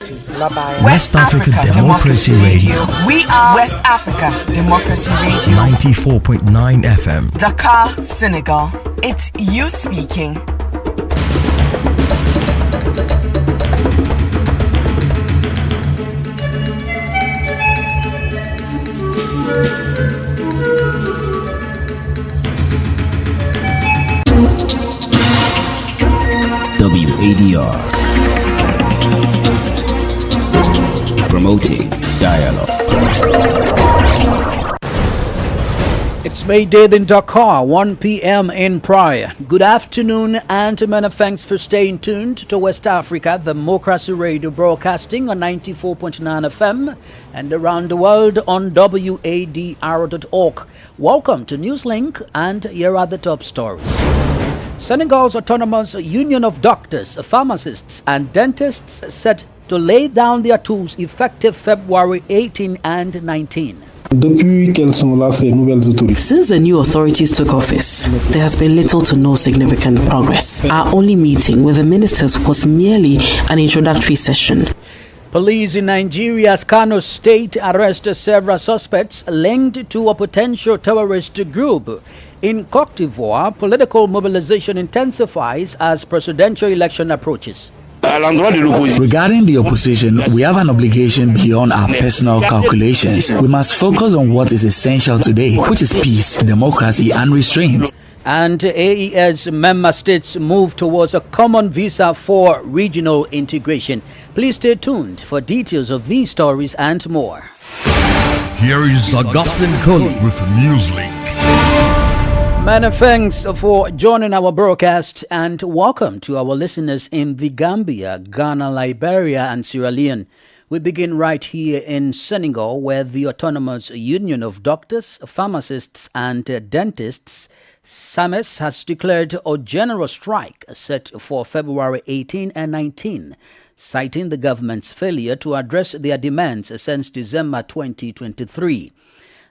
Democracy. West Africa Democracy Radio. We are West Africa Democracy Radio. 94.9 FM. Dakar, Senegal. It's you speaking. WADR, promoting dialogue. It's May Day in Dakar, 1 p.m. in Praia. Good afternoon and many thanks for staying tuned to West Africa Democracy Radio, broadcasting on 94.9 FM and around the world on wadr.org. Welcome to Newslink, and here are the top stories. Senegal's Autonomous Union of Doctors, Pharmacists and Dentists set to lay down their tools effective February 18 and 19. Since the new authorities took office, there has been little to no significant progress. Our only meeting with the ministers was merely an introductory session. Police in Nigeria's Kano state arrested several suspects linked to a potential terrorist group. In Côte d'Ivoire, political mobilization intensifies as presidential election approaches. Regarding the opposition, we have an obligation beyond our personal calculations. We must focus on what is essential today, which is peace, democracy, and restraint. And AES member states move towards a common visa for regional integration. Please stay tuned for details of these stories and more. Here is Augustine Cole with Newslink. Many thanks for joining our broadcast and welcome to our listeners in the Gambia, Ghana, Liberia, and Sierra Leone. We begin right here in Senegal, where the Autonomous Union of Doctors, Pharmacists, and Dentists, SAMES, has declared a general strike set for February 18 and 19, citing the government's failure to address their demands since December 2023.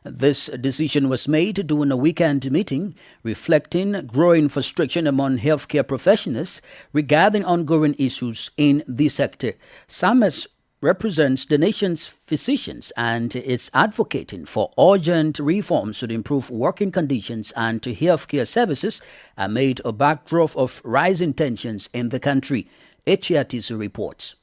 This decision was made during a weekend meeting, reflecting growing frustration among healthcare professionals regarding ongoing issues in the sector. SAMES represents the nation's physicians and is advocating for urgent reforms to improve working conditions and to healthcare services amid a backdrop of rising tensions in the country. HRTC reports.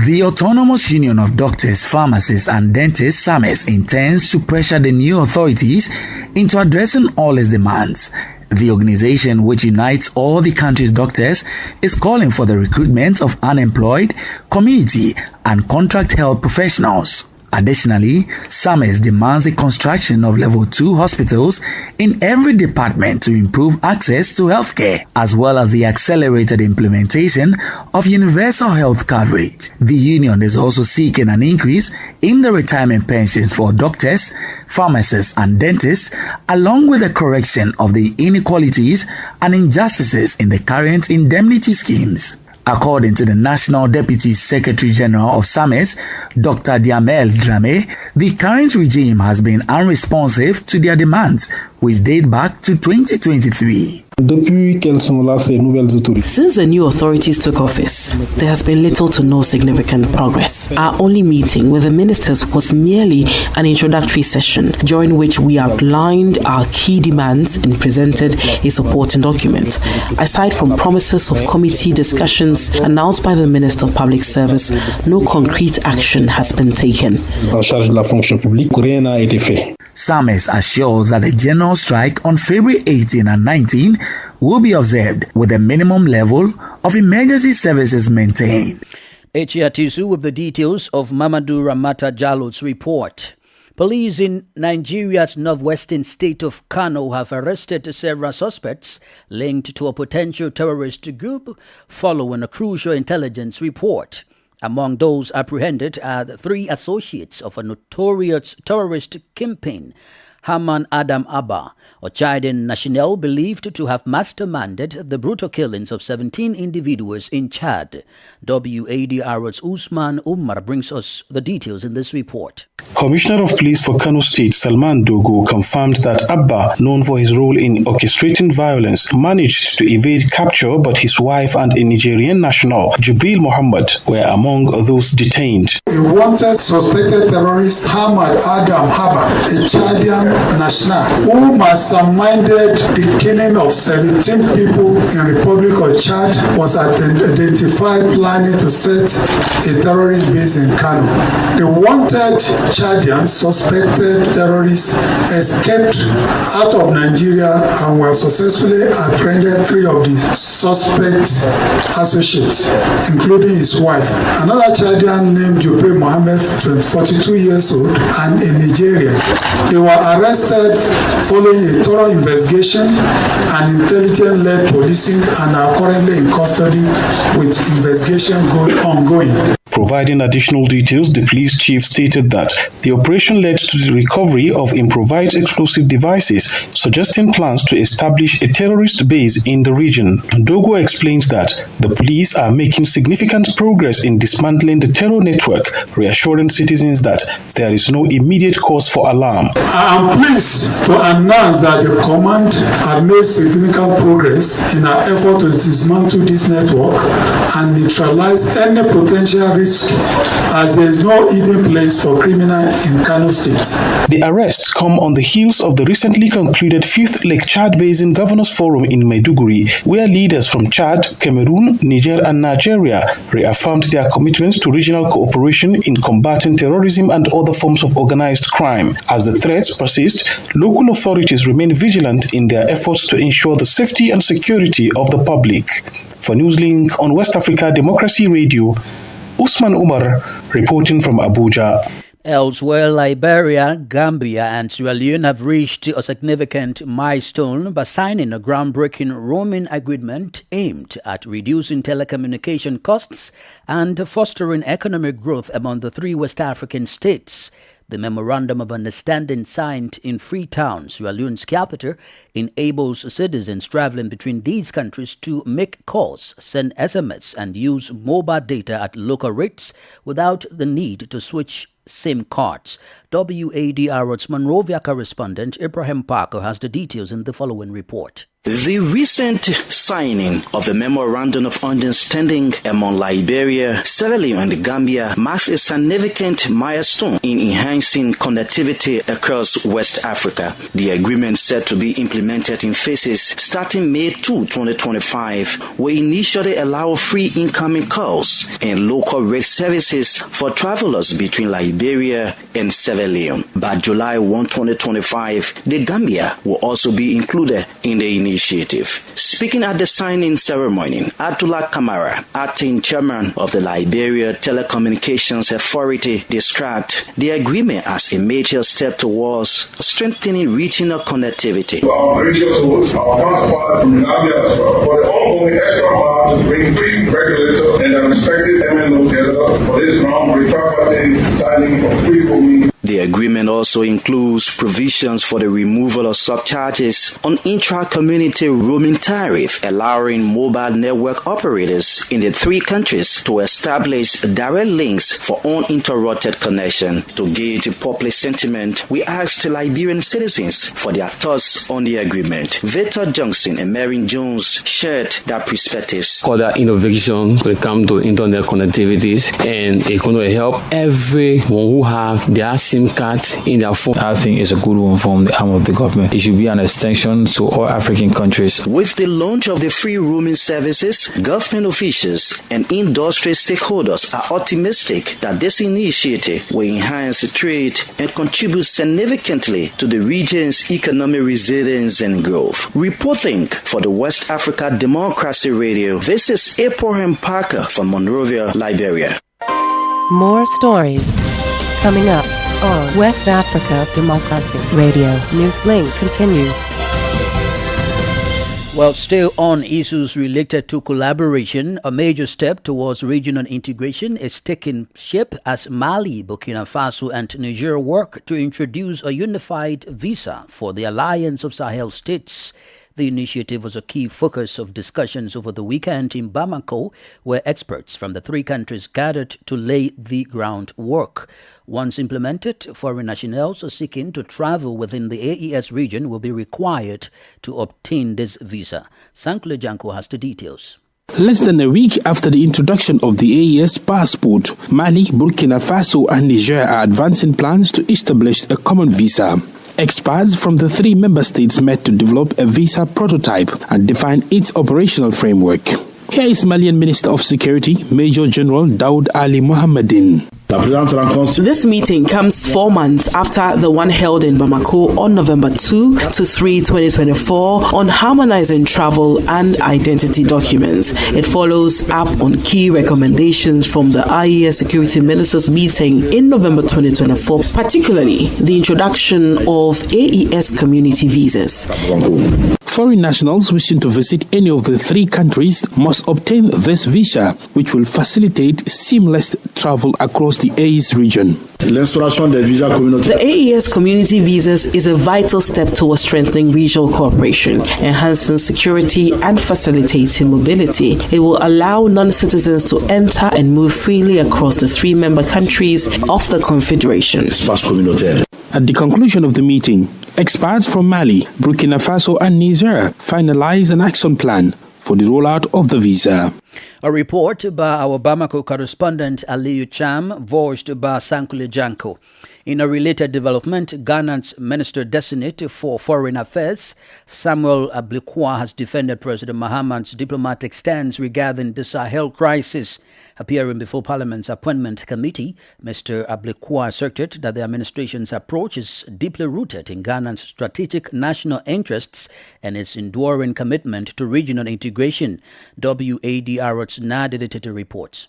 The Autonomous Union of Doctors, Pharmacists and Dentists, SAMES, intends to pressure the new authorities into addressing all its demands. The organization, which unites all the country's doctors, is calling for the recruitment of unemployed, community and contract health professionals. Additionally, SAMES demands the construction of level 2 hospitals in every department to improve access to healthcare, as well as the accelerated implementation of universal health coverage. The union is also seeking an increase in the retirement pensions for doctors, pharmacists, and dentists, along with the correction of the inequalities and injustices in the current indemnity schemes. According to the National Deputy Secretary General of SAMES, Dr. Diamel Dramé, the current regime has been unresponsive to their demands, which date back to 2023. Since the new authorities took office, there has been little to no significant progress. Our only meeting with the ministers was merely an introductory session, during which we outlined our key demands and presented a supporting document. Aside from promises of committee discussions announced by the Minister of Public Service, no concrete action has been taken. SAMES assures that the general strike on February 18 and 19 will be observed with a minimum level of emergency services maintained. HRTC with the details of Mamadou Ramata Jalot's report. Police in Nigeria's northwestern state of Kano have arrested several suspects linked to a potential terrorist group following a crucial intelligence report. Among those apprehended are the 3 associates of a notorious terrorist kingpin, Haman Adam Abba, a Chadian national believed to have masterminded the brutal killings of 17 individuals in Chad. WADR's Usman Umar brings us the details in this report. Commissioner of Police for Kano State, Salman Dogo, confirmed that Abba, known for his role in orchestrating violence, managed to evade capture, but his wife and a Nigerian national, Jibril Muhammad, were among those detained. A wanted suspected terrorist, Hamad Adam Haba, a Chadian national, who masterminded the killing of 17 people in Republic of Chad, was identified planning to set a terrorist base in Kano. The wanted Chadian suspected terrorists escaped out of Nigeria and were successfully apprehended 3 of the suspect associates, including his wife. Another Chadian named Jibril Mohammed, 42 years old, and a Nigerian. They were arrested following a thorough investigation and intelligence-led policing and are currently in custody with investigation ongoing. Providing additional details, the police chief stated that the operation led to the recovery of improvised explosive devices, suggesting plans to establish a terrorist base in the region. Dogo explains that the police are making significant progress in dismantling the terror network, reassuring citizens that there is no immediate cause for alarm. I am pleased to announce that the command has made significant progress in our effort to dismantle this network and neutralize any potential risk, as there is no hidden place for criminals in Kano State. The arrests come on the heels of the recently concluded 5th Lake Chad Basin Governors Forum in Maiduguri, where leaders from Chad, Cameroon, Niger, and Nigeria reaffirmed their commitments to regional cooperation in combating terrorism and other forms of organized crime. As the threats persist, local authorities remain vigilant in their efforts to ensure the safety and security of the public. For Newslink on West Africa Democracy Radio, Usman Umar reporting from Abuja. Elsewhere, Liberia, Gambia, and Sierra Leone have reached a significant milestone by signing a groundbreaking roaming agreement aimed at reducing telecommunication costs and fostering economic growth among the 3 West African states. The Memorandum of Understanding signed in Freetown, Sierra Leone's capital, enables citizens traveling between these countries to make calls, send SMS, and use mobile data at local rates without the need to switch SIM cards. WADR's Monrovia correspondent Ibrahim Parker has the details in the following report. The recent signing of the Memorandum of Understanding among Liberia, Sierra Leone, and Gambia marks a significant milestone in enhancing connectivity across West Africa. The agreement, set to be implemented in phases starting May 2, 2025, will initially allow free incoming calls and local rate services for travelers between Liberia and Sierra Leone. By July 1, 2025, the Gambia will also be included in the initiative. Speaking at the signing ceremony, Atula Kamara, acting chairman of the Liberia Telecommunications Authority, described the agreement as a major step towards strengthening regional connectivity. Our gracious host, our counterpart in Gambia as well, for the ongoing extra mile to bring free regulators and the respective MNOs together for this groundbreaking signing of free roaming. The agreement also includes provisions for the removal of surcharges on intra-community roaming tariff, allowing mobile network operators in the 3 countries to establish direct links for uninterrupted connection. To gauge public sentiment, we asked Liberian citizens for their thoughts on the agreement. Victor Johnson and Marin Jones shared their perspectives. Further innovation when it comes to internet connectivities, and it's going to help everyone who have their SIM cards in their phone. I think it's a good one from the arm of the government. It should be an extension to all African countries. With the launch of the free roaming services, government officials and industry stakeholders are optimistic that this initiative will enhance trade and contribute significantly to the region's economic resilience and growth. Reporting for the West Africa Democracy Radio, this is Abraham Parker from Monrovia, Liberia. More stories coming up on West Africa Democracy Radio. Newslink continues. Well, still on issues related to collaboration, a major step towards regional integration is taking shape as Mali, Burkina Faso, and Niger work to introduce a unified visa for the Alliance of Sahel states. The initiative was a key focus of discussions over the weekend in Bamako, where experts from the three countries gathered to lay the groundwork. Once implemented, foreign nationals seeking to travel within the AES region will be required to obtain this visa. Sankle Janko has the details. Less than a week after the introduction of the AES passport, Mali, Burkina Faso and Niger are advancing plans to establish a common visa. Experts from the three member states met to develop a visa prototype and define its operational framework. Here is Malian Minister of Security, Major General Daoud Ali Mohamedin. This meeting comes 4 months after the one held in Bamako on November 2 to 3, 2024 on harmonizing travel and identity documents. It follows up on key recommendations from the IES Security Ministers meeting in November 2024, particularly the introduction of AES community visas. Foreign nationals wishing to visit any of the three countries must obtain this visa, which will facilitate seamless travel across the AES region. The AES community visas is a vital step towards strengthening regional cooperation, enhancing security and facilitating mobility. It will allow non-citizens to enter and move freely across the three member countries of the Confederation. At the conclusion of the meeting, experts from Mali, Burkina Faso and Niger finalized an action plan for the rollout of the visa. A report by our Bamako correspondent Aliyu Cham, voiced by Sankule Janko. In a related development, Ghana's Minister Designate for Foreign Affairs, Samuel Ablekwa, has defended President Mahamad's diplomatic stance regarding the Sahel crisis. Appearing before Parliament's Appointment Committee, Mr. Ablekwa asserted that the administration's approach is deeply rooted in Ghana's strategic national interests and its enduring commitment to regional integration. WADR's Nadeditete reports.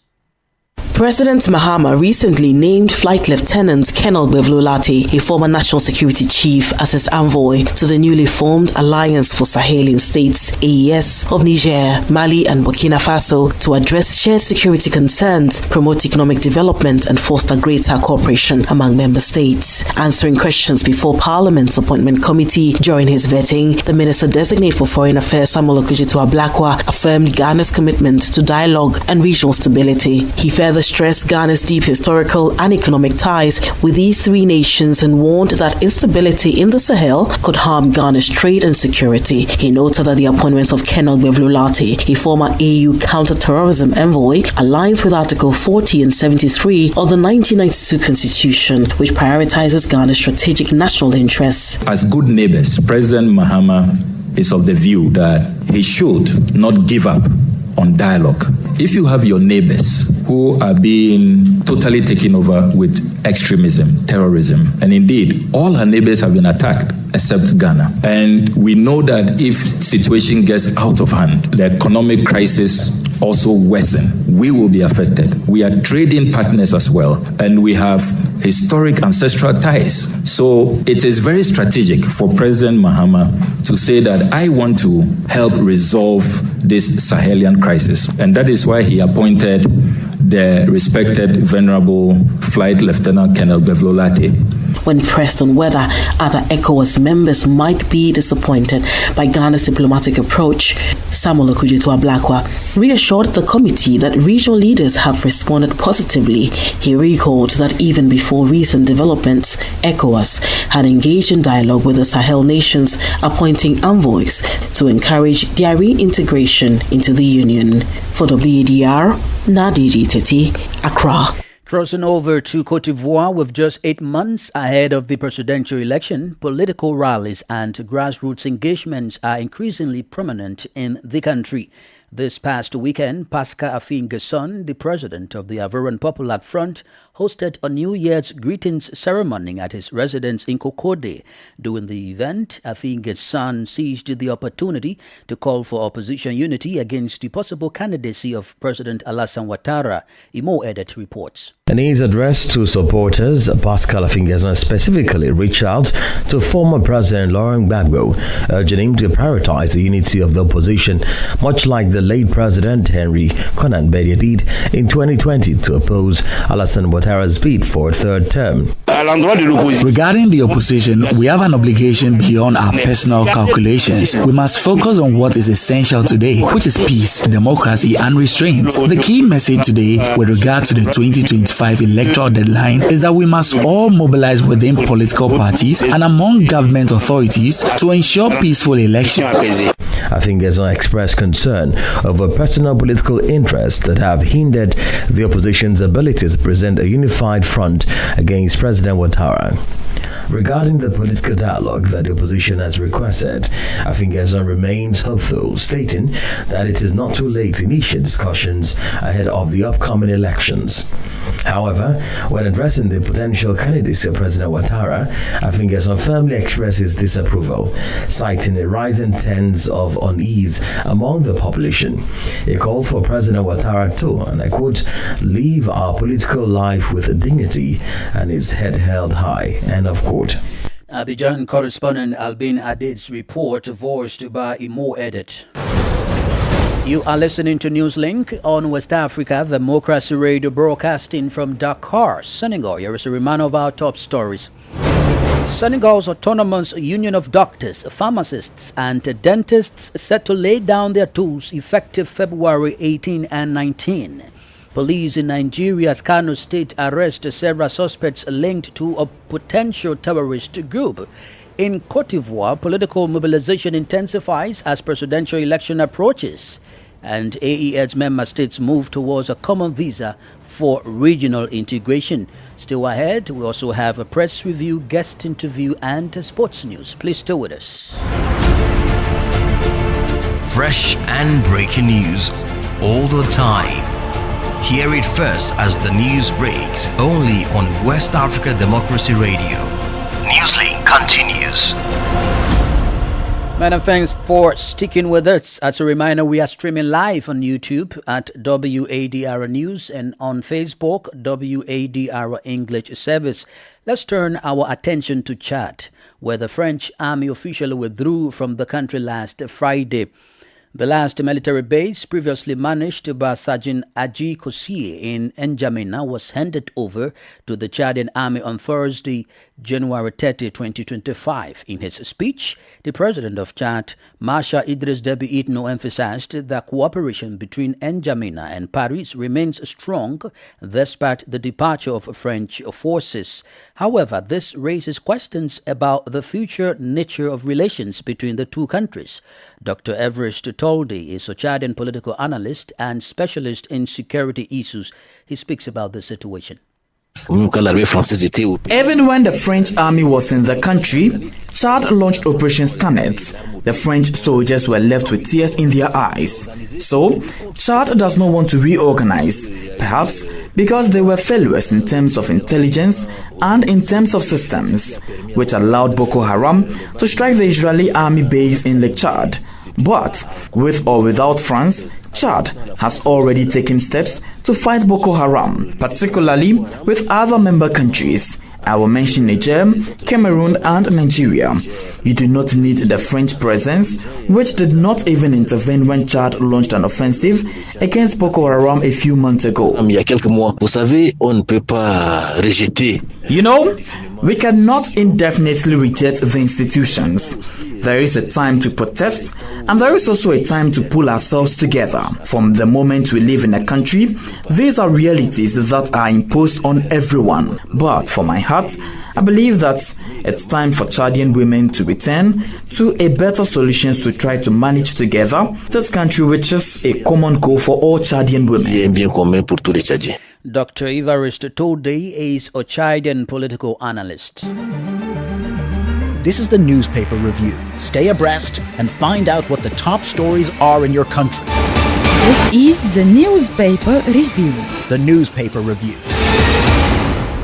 President Mahama recently named Flight Lieutenant Colonel Bevlolate, a former national security chief, as his envoy to the newly formed Alliance for Sahelian States, AES, of Niger, Mali and Burkina Faso to address shared security concerns, promote economic development and foster greater cooperation among member states. Answering questions before Parliament's Appointment Committee during his vetting, the Minister-designate for Foreign Affairs, Samuel Okudzeto-Ablakwa, affirmed Ghana's commitment to dialogue and regional stability. He further stressed Ghana's deep historical and economic ties with these three nations and warned that instability in the Sahel could harm Ghana's trade and security. He noted that the appointment of Colonel Bevlolate, a former AU counter-terrorism envoy, aligns with Article 40 and 73 of the 1992 Constitution, which prioritizes Ghana's strategic national interests. As good neighbors, President Mahama is of the view that he should not give up on dialogue. If you have your neighbors who are being totally taken over with extremism, terrorism, and indeed all our neighbors have been attacked except Ghana. And we know that if situation gets out of hand, the economic crisis also worsen, we will be affected. We are trading partners as well, and we have historic ancestral ties. So it is very strategic for President Mahama to say that I want to help resolve this Sahelian crisis. And that is why he appointed the respected venerable Flight Lieutenant Colonel Bevlolate. When pressed on whether other ECOWAS members might be disappointed by Ghana's diplomatic approach, Samuel Okudzeto-Ablakwa reassured the committee that regional leaders have responded positively. He recalled that even before recent developments, ECOWAS had engaged in dialogue with the Sahel nations, appointing envoys to encourage their reintegration into the Union. For WADR, Nadeditete, Accra. Crossing over to Cote d'Ivoire with just 8 months ahead of the presidential election, political rallies and grassroots engagements are increasingly prominent in the country. This past weekend, Pascal Affin's son, the president of the Ivorian Popular Front, hosted a New Year's greetings ceremony at his residence in Kokode. During the event, Affin's son seized the opportunity to call for opposition unity against the possible candidacy of President Alassane Ouattara. Imo Edit reports. In his address to supporters, Pascal Affin's specifically reached out to former President Laurent Gbagbo, urging him to prioritize the unity of the opposition, much like the late President Henry Konan Bedie did in 2020 to oppose Alassane Ouattara's bid for a third term. Regarding the opposition, we have an obligation beyond our personal calculations. We must focus on what is essential today, which is peace, democracy, and restraint. The key message today with regard to the 2025 electoral deadline is that we must all mobilize within political parties and among government authorities to ensure peaceful elections. Affin's expressed concern over personal political interests that have hindered the opposition's ability to present a unified front against President Ouattara. Regarding the political dialogue that the opposition has requested, Affin's remains hopeful, stating that it is not too late to initiate discussions ahead of the upcoming elections. However, when addressing the potential candidacy of President Ouattara, Affin's firmly expresses disapproval, citing a rising sense of unease among the population. He called for President Ouattara to, and I quote, live our political life with dignity and his head held high, end of quote. Abidjan correspondent Albin Adid's report, voiced by Imo Edit. You are listening to Newslink on West Africa Democracy Radio, broadcasting from Dakar, Senegal. Here is a reminder of our top stories. Senegal's Autonomous Union of Doctors, Pharmacists and Dentists set to lay down their tools effective February 18 and 19. Police in Nigeria's Kano State arrest several suspects linked to a potential terrorist group. In Cote d'Ivoire, political mobilization intensifies as presidential election approaches, and AES member states move towards a common visa for regional integration. Still ahead, we also have a press review, guest interview, and sports news. Please stay with us. Fresh and breaking news all the time. Hear it first as the news breaks, only on West Africa Democracy Radio. Newslink continues. Madam, thanks for sticking with us. As a reminder, we are streaming live on YouTube at WADR News and on Facebook, WADR English Service. Let's turn our attention to Chad, where the French army officially withdrew from the country last Friday. The last military base, previously managed by Sergeant Adji Kossié in N'Djamena, was handed over to the Chadian army on Thursday, January 30, 2025. In his speech, the president of Chad, Marshal Idriss Déby Itno, emphasized that cooperation between N'Djamena and Paris remains strong despite the departure of French forces. However, this raises questions about the future nature of relations between the two countries. Dr. Everest Toldi is a Chadian political analyst and specialist in security issues. He speaks about the situation. Even when the French army was in the country, Chad launched Operation Seconde. The French soldiers were left with tears in their eyes. So, Chad does not want to reorganize, perhaps because they were failures in terms of intelligence and in terms of systems, which allowed Boko Haram to strike the Israeli army base in Lake Chad. But, with or without France, Chad has already taken steps to fight Boko Haram, particularly with other member countries. I will mention Niger, Cameroon and Nigeria. You do not need the French presence, which did not even intervene when Chad launched an offensive against Boko Haram a few months ago. You know, we cannot indefinitely reject the institutions. There is a time to protest, and there is also a time to pull ourselves together. From the moment we live in a country, these are realities that are imposed on everyone. But for my heart, I believe that it's time for Chadian women to return to a better solutions to try to manage together this country, which is a common goal for all Chadian women. Dr. Evarist Tolde is a Chadian political analyst. This is the newspaper review. Stay abreast and find out what the top stories are in your country. This is the newspaper review. The newspaper review.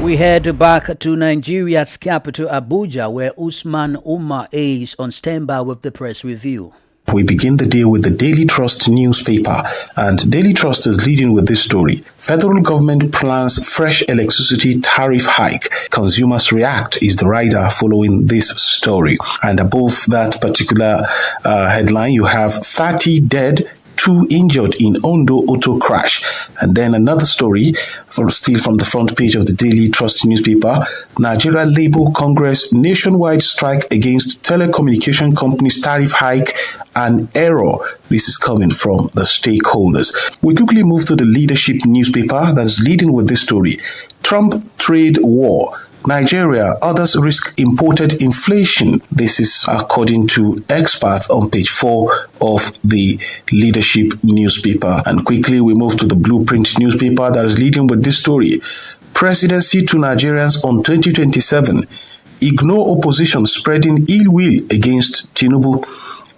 We head back to Nigeria's capital, Abuja, where Usman Umar is on standby with the press review. We begin the day with the Daily Trust newspaper, and Daily Trust is leading with this story. Federal government plans fresh electricity tariff hike. Consumers react is the rider following this story. And above that particular headline, you have 30 dead, 2 injured in Ondo auto crash. And then another story, still from the front page of the Daily Trust newspaper, Nigeria Labour Congress nationwide strike against telecommunication companies tariff hike and error. This is coming from the stakeholders. We quickly move to the Leadership newspaper that's leading with this story. Trump trade war. Nigeria, others risk imported inflation. This is according to experts on page 4 of the Leadership newspaper. And quickly we move to the Blueprint newspaper that is leading with this story. Presidency to Nigerians on 2027. Ignore opposition spreading ill will against Tinubu.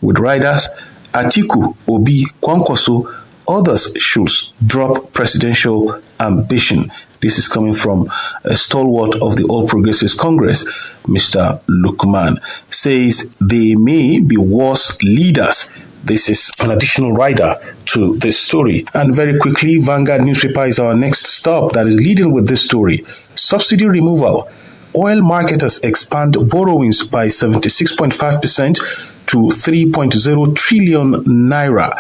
With riders, Atiku, Obi, Kwankwaso, others should drop presidential ambition. This is coming from a stalwart of the All Progressives Congress, Mr. Lukman, says they may be worse leaders. This is an additional rider to this story. And very quickly, Vanguard newspaper is our next stop that is leading with this story. Subsidy removal. Oil marketers expand borrowings by 76.5% to 3.0 trillion naira.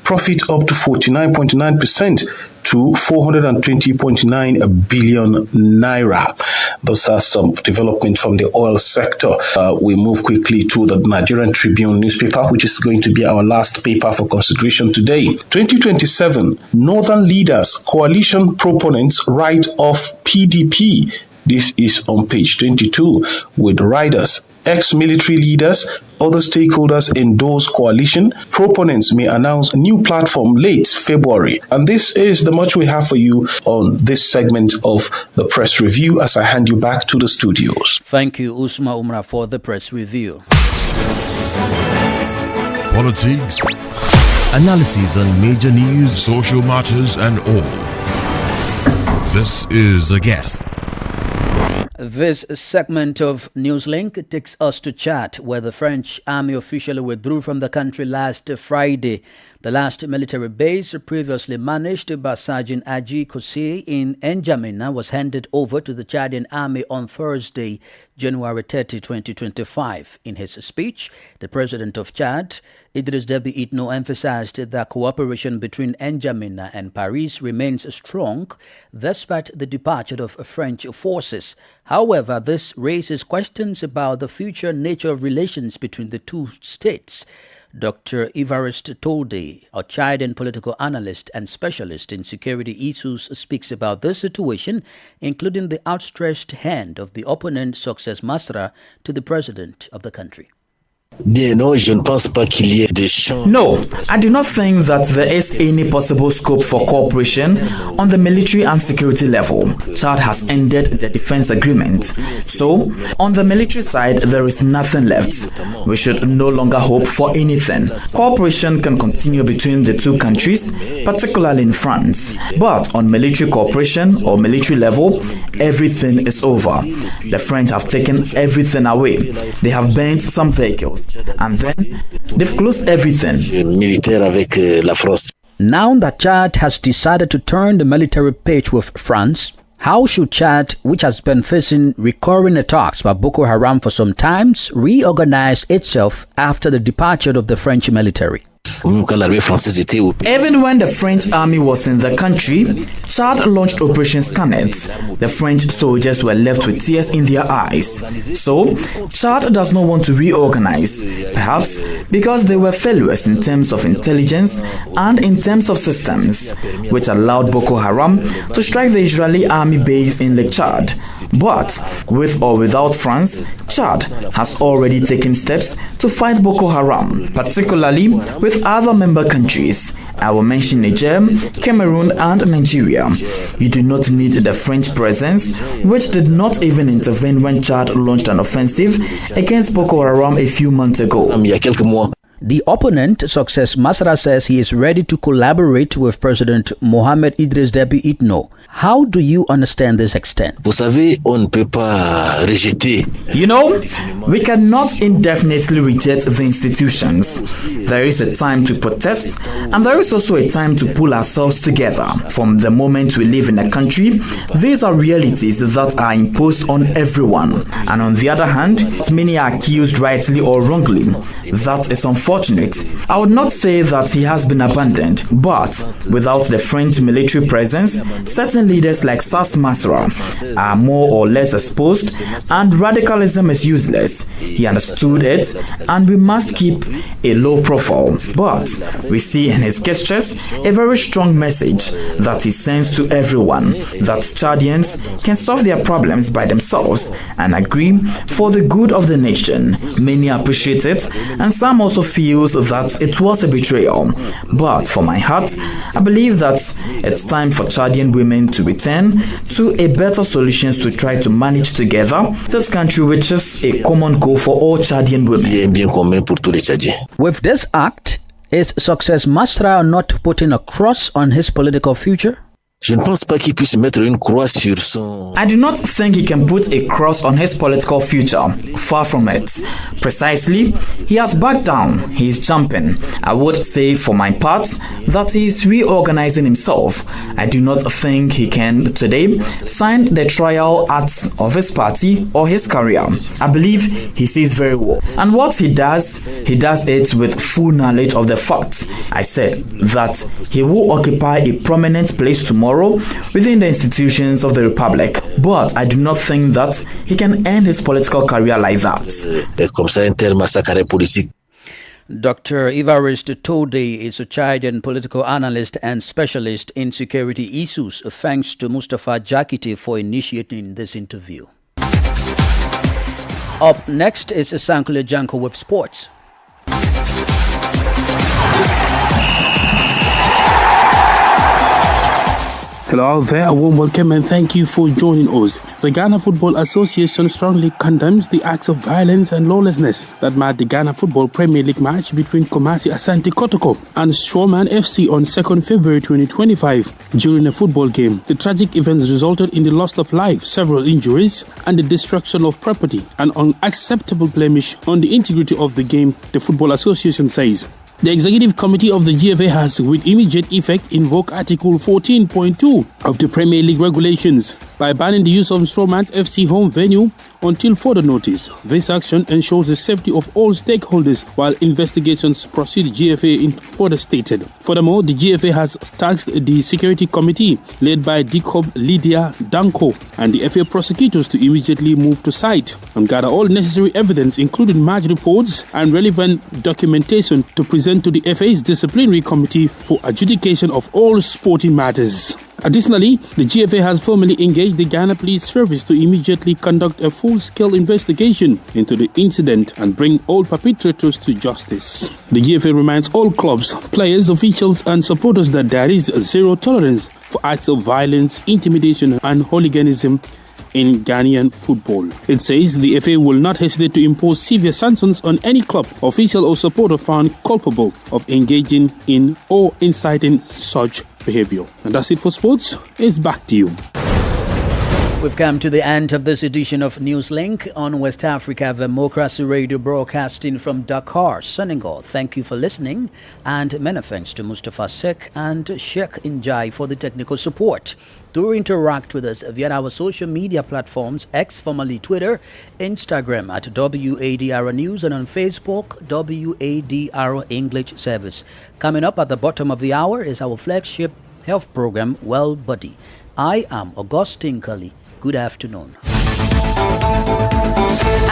Profit up to 49.9% to 420.9 billion naira. Those are some development from the oil sector. We move quickly to the Nigerian Tribune newspaper, which is going to be our last paper for consideration today. 2027, Northern leaders, coalition proponents write off PDP. This is on page 22 with riders, ex-military leaders, other stakeholders endorse coalition. Proponents may announce new platform late February. And this is the much we have for you on this segment of the press review as I hand you back to the studios. Thank you, Usman Umar, for the press review. Politics, analysis on major news, social matters, and all. This is a guest. This segment of Newslink takes us to Chad, where the French army officially withdrew from the country last Friday. The last military base, previously managed by Sergeant Aji Kossi in N'Djamena, was handed over to the Chadian army on Thursday, January 30, 2025. In his speech, the president of Chad, Idriss Déby Itno, emphasized that cooperation between N'Djamena and Paris remains strong despite the departure of French forces. However, this raises questions about the future nature of relations between the two states. Dr. Evariste Tolde, a Chadian political analyst and specialist in security issues, speaks about this situation, including the outstretched hand of the opponent Success Masra to the president of the country. No, I do not think that there is any possible scope for cooperation on the military and security level. Chad has ended the defense agreement. So, on the military side, there is nothing left. We should no longer hope for anything. Cooperation can continue between the two countries, particularly in France. But on military cooperation or military level, everything is over. The French have taken everything away. They have burned some vehicles. And then they've closed everything. Now that Chad has decided to turn the military page with France, how should Chad, which has been facing recurring attacks by Boko Haram for some time, reorganize itself after the departure of the French military? Even when the French army was in the country, Chad launched Operation Seconde. The French soldiers were left with tears in their eyes. So, Chad does not want to reorganize, perhaps because they were failures in terms of intelligence and in terms of systems, which allowed Boko Haram to strike the Israeli army base in Lake Chad. But, with or without France, Chad has already taken steps to fight Boko Haram, particularly with other member countries. I will mention Niger, Cameroon, and Nigeria. You do not need the French presence, which did not even intervene when Chad launched an offensive against Boko Haram a few months ago. The opponent, Success Masra, says he is ready to collaborate with President Mohamed Idriss Déby Itno. How do you understand this extent? Vous savez, on ne peut pas rejeter. You know, we cannot indefinitely reject the institutions. There is a time to protest, and there is also a time to pull ourselves together. From the moment we live in a country, these are realities that are imposed on everyone. And on the other hand, many are accused rightly or wrongly. That is unfortunate. I would not say that he has been abandoned, but without the French military presence, certain leaders like Sas Masra are more or less exposed, and radicalism is useless. He understood it, and we must keep a low profile. But we see in his gestures a very strong message that he sends to everyone, that Chadians can solve their problems by themselves and agree for the good of the nation. Many appreciate it, and some also feel that it was a betrayal. But for my heart, I believe that it's time for Chadian women to return to a better solutions to try to manage together this country, which is a common goal for all Chadian women. With this act, is Success Masra not putting a cross on his political future? Je ne pense pas qu'il puisse mettre une croix sur son... I do not think he can put a cross on his political future. Far from it. Precisely, he has backed down. He is jumping. I would say for my part that he is reorganizing himself. I do not think he can today sign the trial acts of his party or his career. I believe he sees very well. And what he does it with full knowledge of the facts. I said that he will occupy a prominent place tomorrow within the institutions of the Republic. But I do not think that he can end his political career like that. Dr. Evariste Tode is a Chadian political analyst and specialist in security issues. Thanks to Mustafa Jakite for initiating this interview. Up next is Sankule Janko with sports. Hello out there, a warm welcome and thank you for joining us. The Ghana Football Association strongly condemns the acts of violence and lawlessness that marked the Ghana Football Premier League match between Kumasi Asante Kotoko and Strawman FC on 2nd February 2025. During a football game, the tragic events resulted in the loss of life, several injuries, and the destruction of property, an unacceptable blemish on the integrity of the game, the Football Association says. The Executive Committee of the GFA has, with immediate effect, invoked Article 14.2 of the Premier League regulations by banning the use of Strawman's FC home venue until further notice. This action ensures the safety of all stakeholders while investigations proceed, GFA further stated. Furthermore, the GFA has tasked the Security Committee, led by DCOB Lydia Danko, and the FA prosecutors to immediately move to site and gather all necessary evidence, including match reports and relevant documentation, to present to the FA's disciplinary committee for adjudication of all sporting matters. Additionally, the GFA has formally engaged the Ghana Police Service to immediately conduct a full-scale investigation into the incident and bring all perpetrators to justice. The GFA reminds all clubs, players, officials and supporters that there is zero tolerance for acts of violence, intimidation and hooliganism in Ghanaian football. It says the FA will not hesitate to impose severe sanctions on any club, official or supporter found culpable of engaging in or inciting such behavior. And that's it for sports. It's back to you. We've come to the end of this edition of Newslink on West Africa Democracy Radio, broadcasting from Dakar, Senegal. Thank you for listening, and many thanks to Mustafa Sek and Sheikh Njai for the technical support. Do interact with us via our social media platforms, X, formerly Twitter, Instagram at WADR News, and on Facebook, WADR English Service. Coming up at the bottom of the hour is our flagship health program, Well Buddy. I am Augustine Cully. Good afternoon.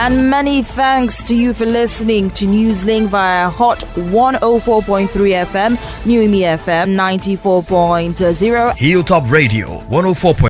And many thanks to you for listening to Newslink via Hot 104.3 FM, New Me FM 94.0, Hilltop Radio 104.